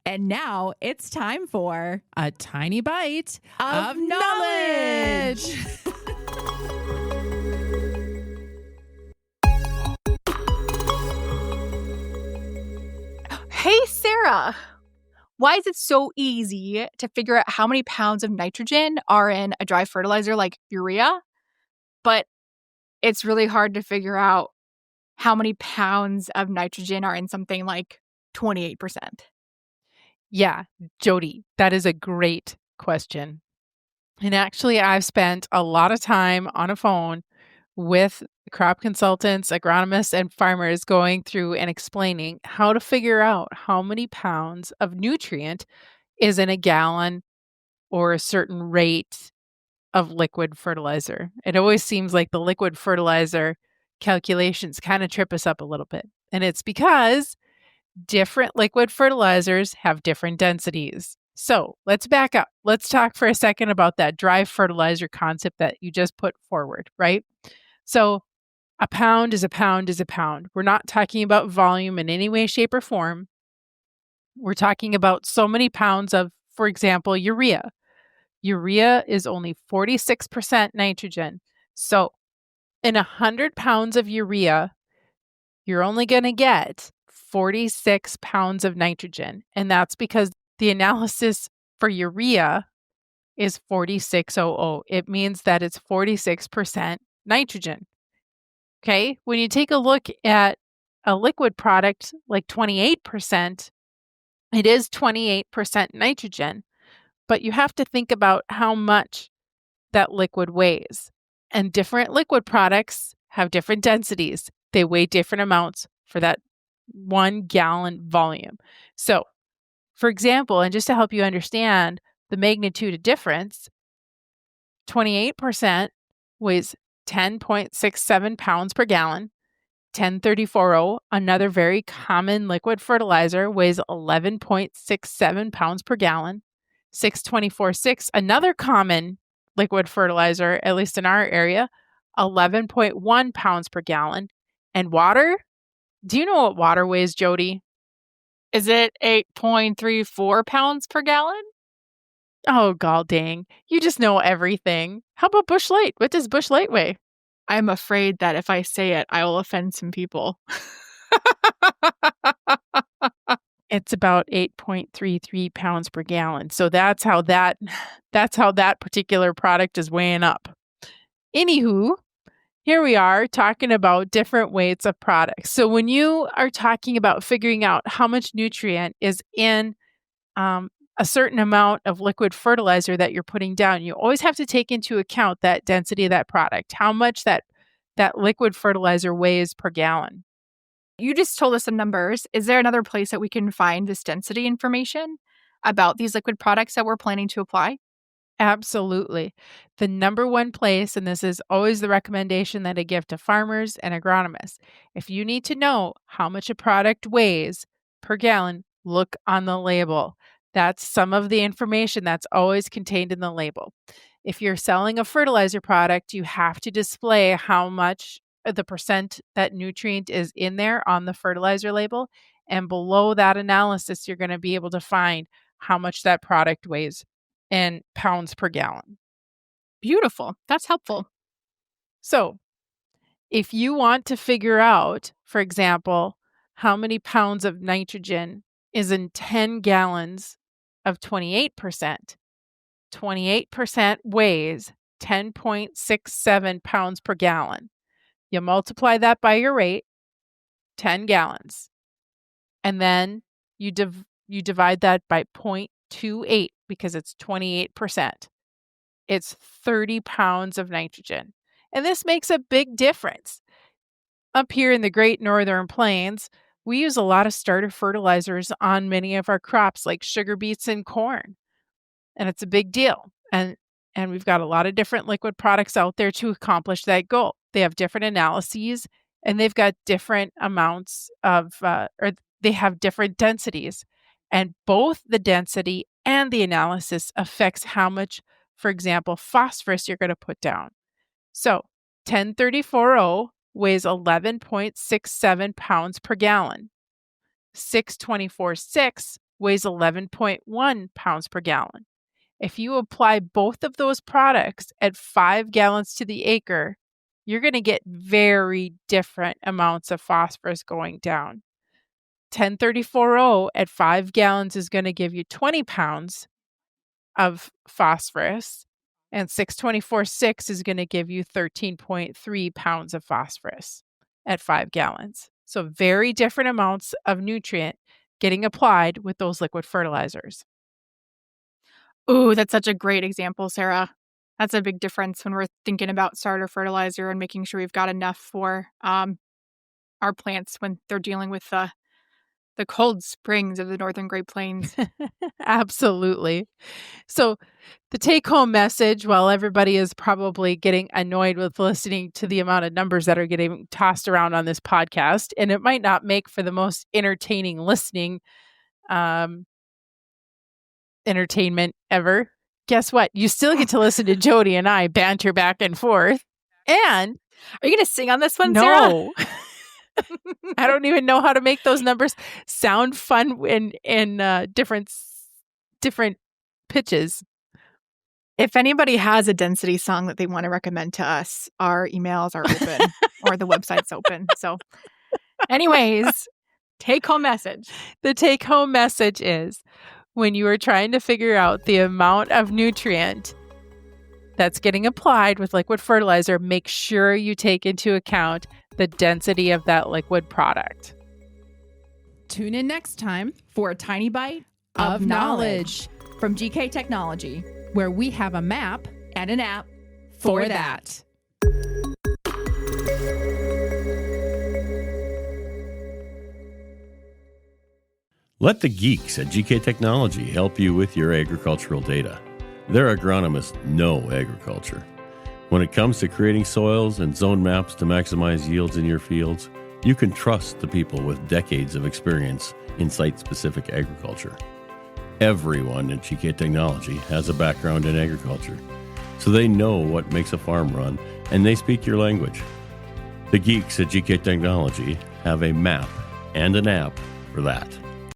And now it's time for a tiny bite of knowledge. Hey, Sarah. Why is it so easy to figure out how many pounds of nitrogen are in a dry fertilizer like urea, but it's really hard to figure out how many pounds of nitrogen are in something like 28%? Yeah, Jody, that is a great question. And actually, I've spent a lot of time on a phone with crop consultants, agronomists, and farmers going through and explaining how to figure out how many pounds of nutrient is in a gallon or a certain rate of liquid fertilizer. It always seems like the liquid fertilizer calculations kind of trip us up a little bit. And it's because different liquid fertilizers have different densities. So let's back up. Let's talk for a second about that dry fertilizer concept that you just put forward, right? So a pound is a pound is a pound. We're not talking about volume in any way, shape, or form. We're talking about so many pounds of, for example, urea. Urea is only 46% nitrogen. So in 100 pounds of urea, you're only going to get 46 pounds of nitrogen. And that's because the analysis for urea is 4600. It means that it's 46% nitrogen. Okay. When you take a look at a liquid product like 28%, it is 28% nitrogen, but you have to think about how much that liquid weighs. And different liquid products have different densities. They weigh different amounts for that 1 gallon volume. So, for example, and just to help you understand the magnitude of difference, 28% weighs 10.67 pounds per gallon. 1034O, another very common liquid fertilizer, weighs 11.67 pounds per gallon. 6246, another common liquid fertilizer, at least in our area, 11.1 pounds per gallon. And water? Do you know what water weighs, Jody? Is it 8.34 pounds per gallon? Oh, god dang. You just know everything. How about Busch Light? What does Busch Light weigh? I'm afraid that if I say it, I will offend some people. It's about 8.33 pounds per gallon. So that's how that particular product is weighing up. Anywho, here we are talking about different weights of products. So when you are talking about figuring out how much nutrient is in a certain amount of liquid fertilizer that you're putting down, you always have to take into account that density of that product, how much that liquid fertilizer weighs per gallon. You just told us some numbers. Is there another place that we can find this density information about these liquid products that we're planning to apply? Absolutely. The number one place, and this is always the recommendation that I give to farmers and agronomists, if you need to know how much a product weighs per gallon, look on the label. That's some of the information that's always contained in the label. If you're selling a fertilizer product, you have to display how much the percent that nutrient is in there on the fertilizer label. And below that analysis, you're going to be able to find how much that product weighs in pounds per gallon. Beautiful. That's helpful. So if you want to figure out, for example, how many pounds of nitrogen is in 10 gallons of 28%, 28% weighs 10.67 pounds per gallon. You multiply that by your rate, 10 gallons, and then you divide that by 0.28 because it's 28%. It's 30 pounds of nitrogen. And this makes a big difference. Up here in the Great Northern Plains, we use a lot of starter fertilizers on many of our crops like sugar beets and corn. And it's a big deal. And we've got a lot of different liquid products out there to accomplish that goal. They have different analyses and they've got different amounts of, or they have different densities. And both the density and the analysis affects how much, for example, phosphorus you're going to put down. So 10340 weighs 11.67 pounds per gallon. 6246 weighs 11.1 pounds per gallon. If you apply both of those products at 5 gallons to the acre, you're going to get very different amounts of phosphorus going down. 1034O at 5 gallons is going to give you 20 pounds of phosphorus, and 624.6 is going to give you 13.3 pounds of phosphorus at 5 gallons. So very different amounts of nutrient getting applied with those liquid fertilizers. Ooh, that's such a great example, Sarah. That's a big difference when we're thinking about starter fertilizer and making sure we've got enough for our plants when they're dealing with the cold springs of the Northern Great Plains. Absolutely. So the take-home message, while everybody is probably getting annoyed with listening to the amount of numbers that are getting tossed around on this podcast, and it might not make for the most entertaining listening entertainment ever, guess what? You still get to listen to Jody and I banter back and forth. And are you going to sing on this one, Sarah? No. I don't even know how to make those numbers sound fun in different pitches. If anybody has a density song that they want to recommend to us, our emails are open or the website's open. So anyways, take-home message. The take-home message is when you are trying to figure out the amount of nutrient that's getting applied with liquid fertilizer, make sure you take into account the density of that liquid product. Tune in next time for a Tiny Bite of knowledge from GK Technology, where we have a map and an app for that. Let the geeks at GK Technology help you with your agricultural data. Their agronomists know agriculture. When it comes to creating soils and zone maps to maximize yields in your fields, you can trust the people with decades of experience in site-specific agriculture. Everyone at GK Technology has a background in agriculture, so they know what makes a farm run, and they speak your language. The geeks at GK Technology have a map and an app for that.